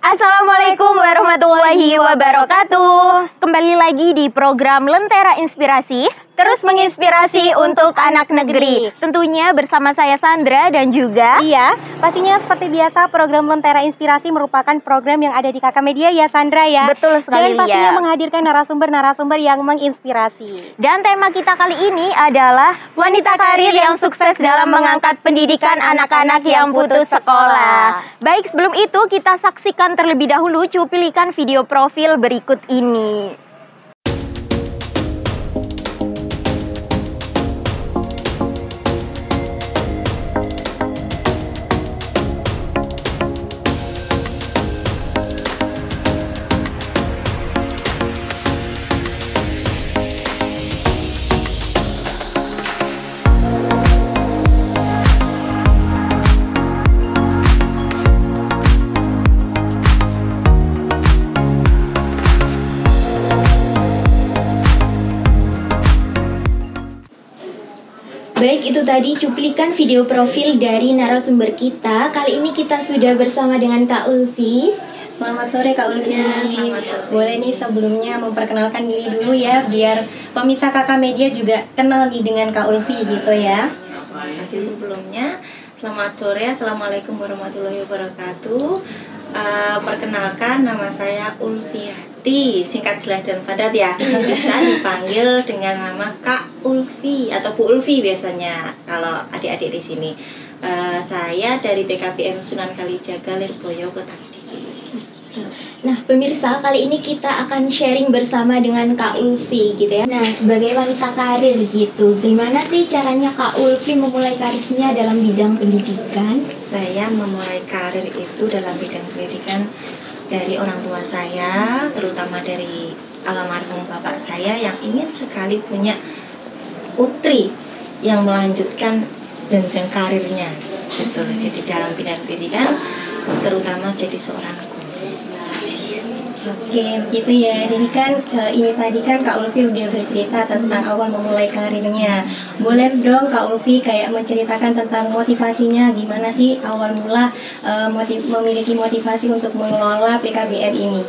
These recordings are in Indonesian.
Assalamualaikum warahmatullahi wabarakatuh. Kembali lagi di program Lentera Inspirasi, terus menginspirasi untuk anak negeri. Tentunya bersama saya Sandra dan juga Iya, pastinya seperti biasa program Lentera Inspirasi merupakan program yang ada di Kakak Media ya Sandra ya. Betul sekali. Dan pastinya menghadirkan narasumber-narasumber yang menginspirasi. Dan tema kita kali ini adalah wanita karir yang sukses dalam mengangkat pendidikan anak-anak yang putus sekolah. Baik, sebelum itu kita saksikan terlebih dahulu cuplikan video profil berikut ini. Baik, itu tadi cuplikan video profil dari narasumber kita. Kali ini kita sudah bersama dengan Kak Ulfi. Selamat sore Kak Ulfi. Ya, selamat sore. Boleh nih sebelumnya memperkenalkan diri dulu ya, biar pemirsa Kakak Media juga kenal nih dengan Kak Ulfi gitu ya. Terima kasih sebelumnya. Selamat sore, Assalamualaikum warahmatullahi wabarakatuh. Perkenalkan, nama saya Ulfiati, singkat jelas dan padat ya. Bisa dipanggil dengan nama Kak Ulfi atau Bu Ulfi biasanya kalau adik-adik di sini. Saya dari PKBM Sunan Kalijaga, Lirboyo, Kota Kediri. Nah, pemirsa, kali ini kita akan sharing bersama dengan Kak Ulfi gitu ya. Nah, sebagai wanita karir gitu, gimana sih caranya Kak Ulfi memulai karirnya dalam bidang pendidikan? Saya memulai karir itu dalam bidang pendidikan dari orang tua saya, terutama dari almarhum bapak saya yang ingin sekali punya putri yang melanjutkan jenjang karirnya gitu. Jadi dalam bidang pendidikan terutama jadi seorang guru. Oke, begitu ya. Jadi kan ini tadi kan Kak Ulfi udah bercerita tentang awal memulai karirnya. Boleh dong Kak Ulfi kayak menceritakan tentang motivasinya, gimana sih awal mula memiliki motivasi untuk mengelola PKBM ini?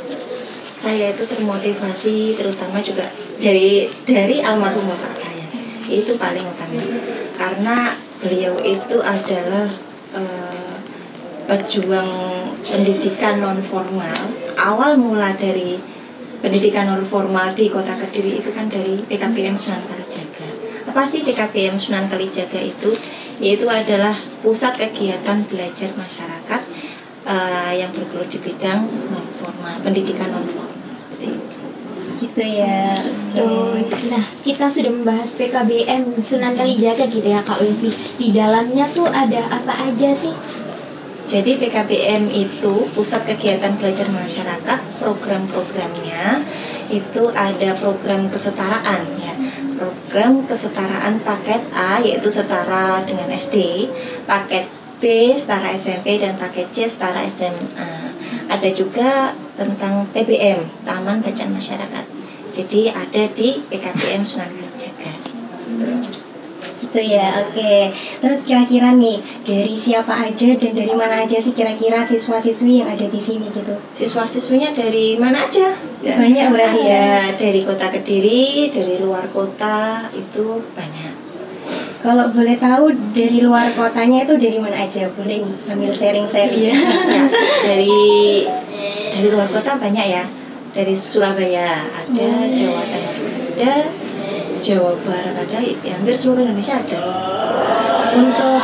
Saya itu termotivasi terutama juga dari almarhum bapak saya. Itu paling utama. Karena beliau itu adalah pejuang pendidikan non formal. Awal mula dari pendidikan non formal di Kota Kediri itu kan dari PKBM Sunan Kalijaga. Apa sih PKBM Sunan Kalijaga itu? Yaitu adalah pusat kegiatan belajar masyarakat yang bergelut di bidang non formal, pendidikan non formal seperti itu. Gitu ya. Tuh. Nah, kita sudah membahas PKBM Sunan Kalijaga gitu ya Kak Ulfi. Di dalamnya tuh ada apa aja sih? Jadi PKBM itu pusat kegiatan belajar masyarakat, program-programnya itu ada program kesetaraan ya. Program kesetaraan paket A yaitu setara dengan SD, paket B setara SMP dan paket C setara SMA. Ada juga tentang TBM, Taman Bacaan Masyarakat. Jadi ada di PKBM Sunan Kalijaga. Gitu ya, oke. Terus kira-kira nih, dari siapa aja dan dari mana aja sih kira-kira siswa-siswi yang ada di sini gitu? Siswa-siswinya dari mana aja? Banyak berarti ya? Ada dari Kota Kediri, dari luar kota, itu banyak. Kalau boleh tahu dari luar kotanya itu dari mana aja? Boleh nih, sambil sharing-sharing. Ya, dari luar kota banyak ya. Dari Surabaya ada, Jawa Tengah ada, Jawa Barat ada, ya, hampir seluruh Indonesia ada. Untuk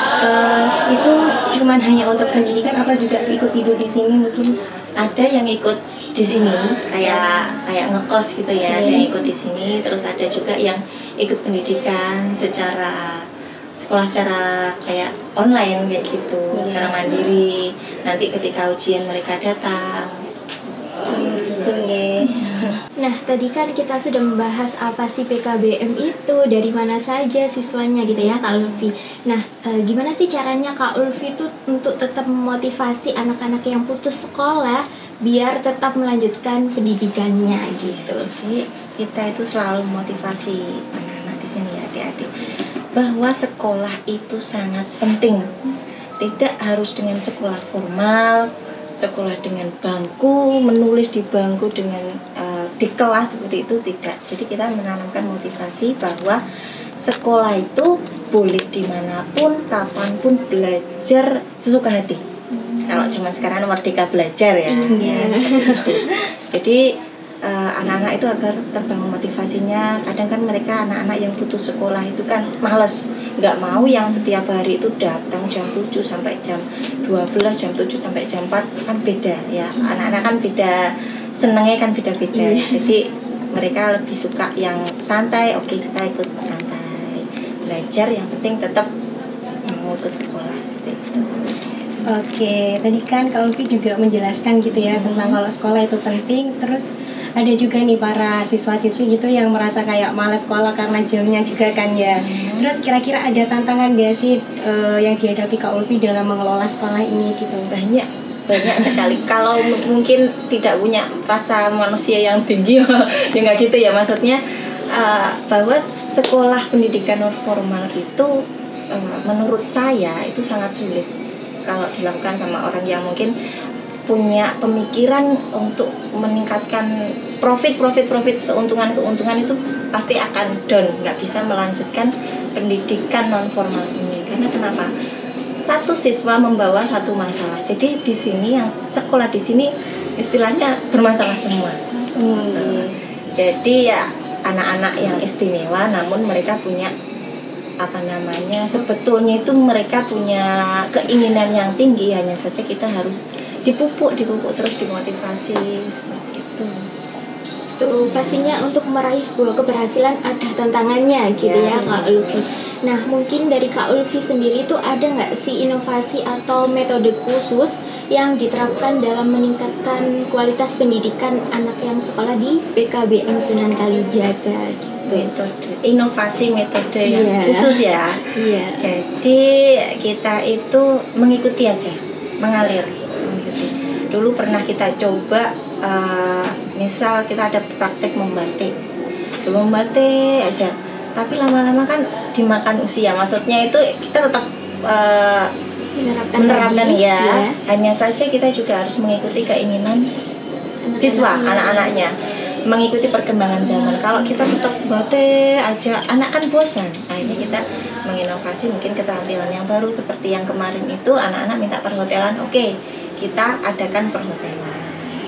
itu cuman hanya untuk pendidikan atau juga ikut tidur di sini mungkin? Ada yang ikut di sini kayak ngekos gitu ya, ada yang ikut di sini. Terus ada juga yang ikut pendidikan secara sekolah secara kayak online kayak gitu, secara mandiri. Nanti ketika ujian mereka datang. Gitu nggih. Nah, tadi kan kita sudah membahas apa sih PKBM itu, dari mana saja siswanya gitu ya Kak Ulfi. Nah, gimana sih caranya Kak Ulfi itu untuk tetap memotivasi anak-anak yang putus sekolah biar tetap melanjutkan pendidikannya gitu? Jadi kita itu selalu memotivasi anak-anak di sini ya, adik-adik, bahwa sekolah itu sangat penting. Tidak harus dengan sekolah formal, sekolah dengan bangku, menulis di bangku dengan di kelas seperti itu, tidak. Jadi kita menanamkan motivasi bahwa sekolah itu boleh dimanapun, kapanpun belajar sesuka hati. Kalau zaman sekarang merdeka belajar ya, ya seperti itu. Jadi anak-anak itu agar terbangun motivasinya. Kadang kan mereka anak-anak yang putus sekolah itu kan males, nggak mau yang setiap hari itu datang jam 7 sampai jam 12, jam 7 sampai jam 4 kan beda ya. Anak-anak kan beda, senengnya kan beda-beda. Jadi mereka lebih suka yang santai. Oke, kita ikut santai, belajar yang penting tetap mau ikut sekolah seperti itu. Oke, tadi kan Kak Ulfi juga menjelaskan gitu ya tentang kalau sekolah itu penting. Terus ada juga nih para siswa-siswi gitu yang merasa kayak malas sekolah karena jamnya juga kan ya. Terus kira-kira ada tantangan gak sih yang dihadapi Kak Ulfi dalam mengelola sekolah ini gitu? Banyak sekali. Kalau mungkin tidak punya rasa manusia yang tinggi ya nggak gitu ya, maksudnya bahwa sekolah pendidikan non formal itu menurut saya itu sangat sulit kalau dilakukan sama orang yang mungkin punya pemikiran untuk meningkatkan profit, keuntungan itu pasti akan down, nggak bisa melanjutkan pendidikan non formal ini. Karena kenapa? Satu siswa membawa satu masalah. Jadi di sini yang sekolah di sini istilahnya bermasalah semua. Jadi ya anak-anak yang istimewa, namun mereka punya sebetulnya itu mereka punya keinginan yang tinggi, hanya saja kita harus dipupuk terus, dimotivasi seperti itu. Tuh, pastinya untuk meraih sebuah keberhasilan ada tantangannya gitu ya Kak Ulfi. Nah, mungkin dari Kak Ulfi sendiri itu ada nggak sih inovasi atau metode khusus yang diterapkan dalam meningkatkan kualitas pendidikan anak yang sekolah di PKBM Sunan Kalijaga gitu? Inovasi metode yang khusus ya. Jadi kita itu mengikuti aja, mengalir. Dulu pernah kita coba, misal kita ada praktek membatik, aja, tapi lama-lama kan dimakan usia. Maksudnya itu kita tetap menerapkan ya. Hanya saja kita juga harus mengikuti keinginan siswa, anak-anaknya, mengikuti perkembangan zaman. Kalau kita tetap batik aja, anak kan bosan. Akhirnya kita menginovasi mungkin keterampilan yang baru, seperti yang kemarin itu anak-anak minta perhotelan. Oke, kita adakan perhotelan,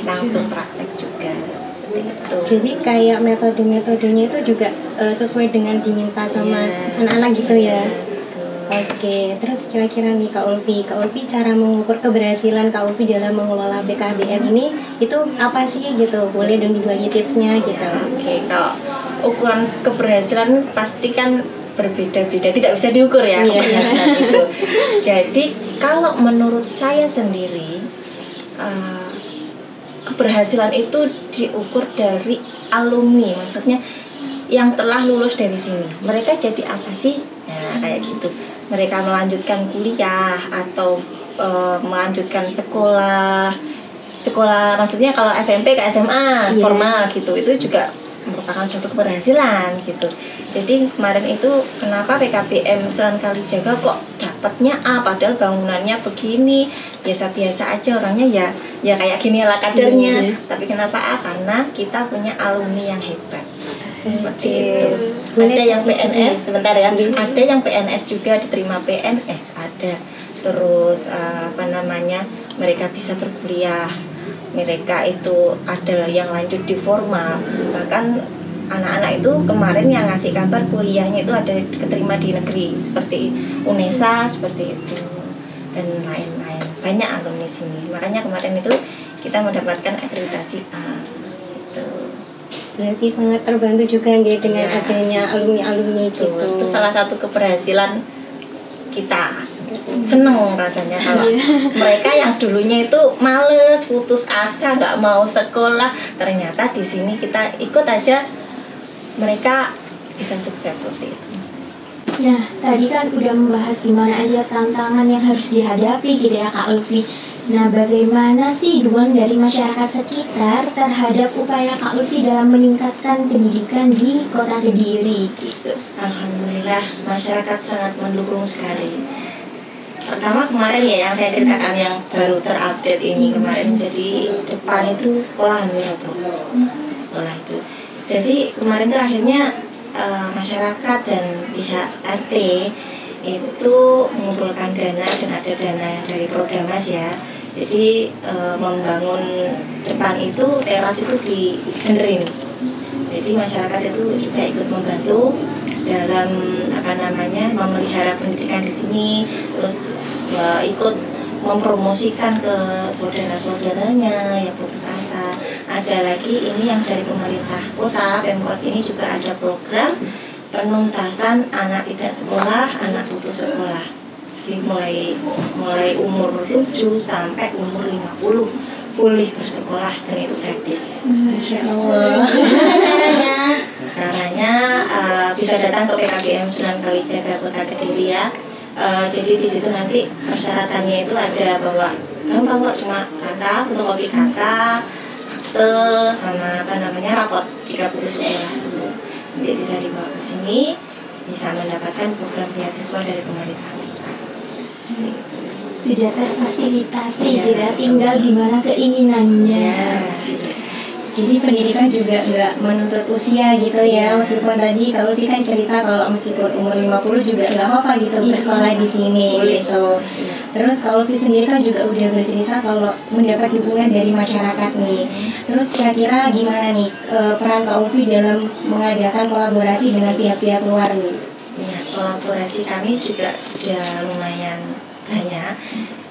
langsung praktek juga seperti itu. Jadi kayak metode-metodenya itu juga sesuai dengan diminta sama anak-anak gitu ya. Oke, terus kira-kira nih Kak Ulfi cara mengukur keberhasilan Kak Ulfi dalam mengelola BKBM ini itu apa sih gitu? Boleh dong dibagi tipsnya gitu. Oke, kalau ukuran keberhasilan pasti kan berbeda-beda, tidak bisa diukur ya keberhasilan itu. Jadi kalau menurut saya sendiri, keberhasilan itu diukur dari alumni, maksudnya yang telah lulus dari sini. Mereka jadi apa sih? Nah, kayak gitu. Mereka melanjutkan kuliah atau melanjutkan sekolah, maksudnya kalau SMP ke SMA formal gitu, itu juga merupakan suatu keberhasilan gitu. Jadi kemarin itu kenapa PKBM Sunan Kalijaga kok dapatnya A, padahal bangunannya begini, biasa-biasa aja, orangnya ya kayak gini lah kadernya. Tapi kenapa A? Karena kita punya alumni yang hebat. Seperti itu. Ada yang PNS, sebentar ya. Ada yang PNS juga, diterima PNS ada. Terus mereka bisa berkuliah. Mereka itu ada yang lanjut di formal. Bahkan anak-anak itu kemarin yang ngasih kabar kuliahnya itu ada keterima di negeri seperti UNESA seperti itu dan lain-lain. Banyak alumni sini. Makanya kemarin itu kita mendapatkan akreditasi A. Berarti sangat terbantu juga nggak dengan adanya alumni-alumni gitu. Itu salah satu keberhasilan kita. Seneng rasanya kalau mereka yang dulunya itu males, putus asa, nggak mau sekolah, ternyata di sini kita ikut aja, mereka bisa sukses seperti itu. Nah, tadi kan udah membahas gimana aja tantangan yang harus dihadapi gitu ya Kak Ulfi. Nah, bagaimana sih dukungan dari masyarakat sekitar terhadap upaya Kak Ulfi dalam meningkatkan pendidikan di Kota Kediri gitu? Alhamdulillah, masyarakat sangat mendukung sekali. pertama kemarin ya yang saya ceritakan yang baru terupdate ini kemarin, jadi depan itu sekolah hampir roboh, sekolah itu. Jadi kemarin tuh akhirnya masyarakat dan pihak RT itu mengumpulkan dana, dan ada dana dari Prodamas ya. Jadi membangun depan itu, teras itu dibenerin. Jadi masyarakat itu juga ikut membantu dalam memelihara pendidikan di sini, terus ikut mempromosikan ke saudara-saudaranya yang putus asa. Ada lagi ini yang dari pemerintah kota, Pemkot ini juga ada program penuntasan anak tidak sekolah, anak putus sekolah. Jadi mulai umur 7 sampai umur 50 boleh bersekolah, dan itu gratis. Masya Allah. Caranya bisa datang ke PKBM Sunan Kalijaga Kota Kediri ya. Jadi di situ nanti persyaratannya itu ada bahwa gampang kok, cuma kakak, fotokopi kakak, akte, sama rapot jika putus sekolah. Nanti bisa dibawa ke sini, bisa mendapatkan program beasiswa dari pemerintah kota. Sudah terfasilitasi gitu ya, tinggal gimana keinginannya. Jadi pendidikan juga nggak menuntut usia gitu ya, meskipun tadi Kak Ulfi kan cerita kalau meskipun umur 50 juga nggak apa-apa gitu bersekolah di sini gitu. Terus Kak Ulfi sendiri kan juga udah bercerita kalau mendapat dukungan dari masyarakat nih. Terus kira-kira gimana nih peran Kak Ulfi dalam mengadakan kolaborasi dengan pihak-pihak luar nih? Ya, kolaborasi kami juga sudah lumayan banyak.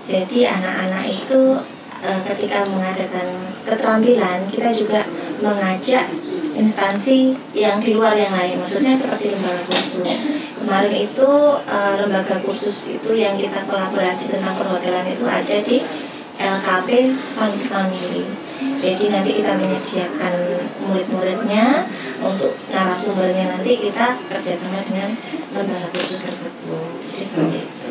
Jadi anak-anak itu ketika mengadakan keterampilan, kita juga mengajak instansi yang di luar yang lain, maksudnya seperti lembaga kursus. Kemarin itu lembaga kursus itu yang kita kolaborasi tentang perhotelan itu ada di LKP Fans Family. Jadi nanti kita menyediakan murid-muridnya, untuk narasumbernya nanti kita kerjasama dengan lembaga kursus tersebut. Jadi seperti itu.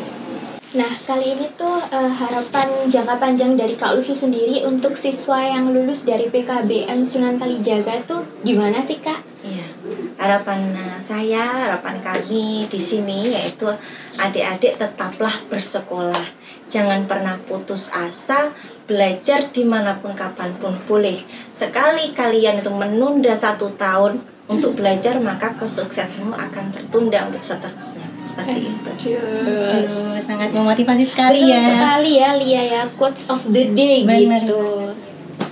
Nah, kali ini tuh harapan jangka panjang dari Kak Ulfi sendiri untuk siswa yang lulus dari PKBM Sunan Kalijaga tuh gimana sih, Kak? Iya, harapan harapan kami di sini yaitu adik-adik tetaplah bersekolah. Jangan pernah putus asa, belajar dimanapun kapanpun boleh. Sekali kalian itu menunda 1 tahun untuk belajar, maka kesuksesanmu akan tertunda untuk seterusnya. Seperti itu. Sangat memotivasi sekali ya. Betul sekali ya, Lia ya, quotes of the day. Bener. Gitu.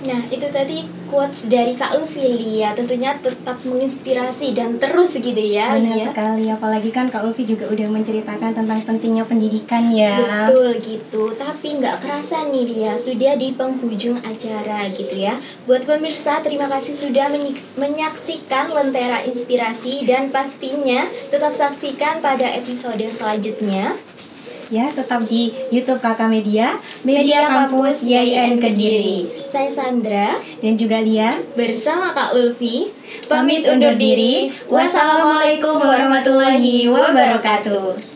Nah, itu tadi quotes dari Kak Ulfi, Lia. Tentunya tetap menginspirasi dan terus gitu ya. Benar Lia. sekali, apalagi kan Kak Ulfi juga udah menceritakan tentang pentingnya pendidikan ya. Betul gitu. Tapi nggak kerasa nih Lia, sudah di penghujung acara gitu ya. Buat pemirsa, terima kasih sudah menyaksikan Lentera Inspirasi, dan pastinya tetap saksikan pada episode selanjutnya. Ya, tetap di YouTube Kakak Media, Media Kampus YIN Kediri. Saya Sandra Dan juga Lia. bersama Kak Ulfi pamit undur diri. Wassalamualaikum warahmatullahi wabarakatuh.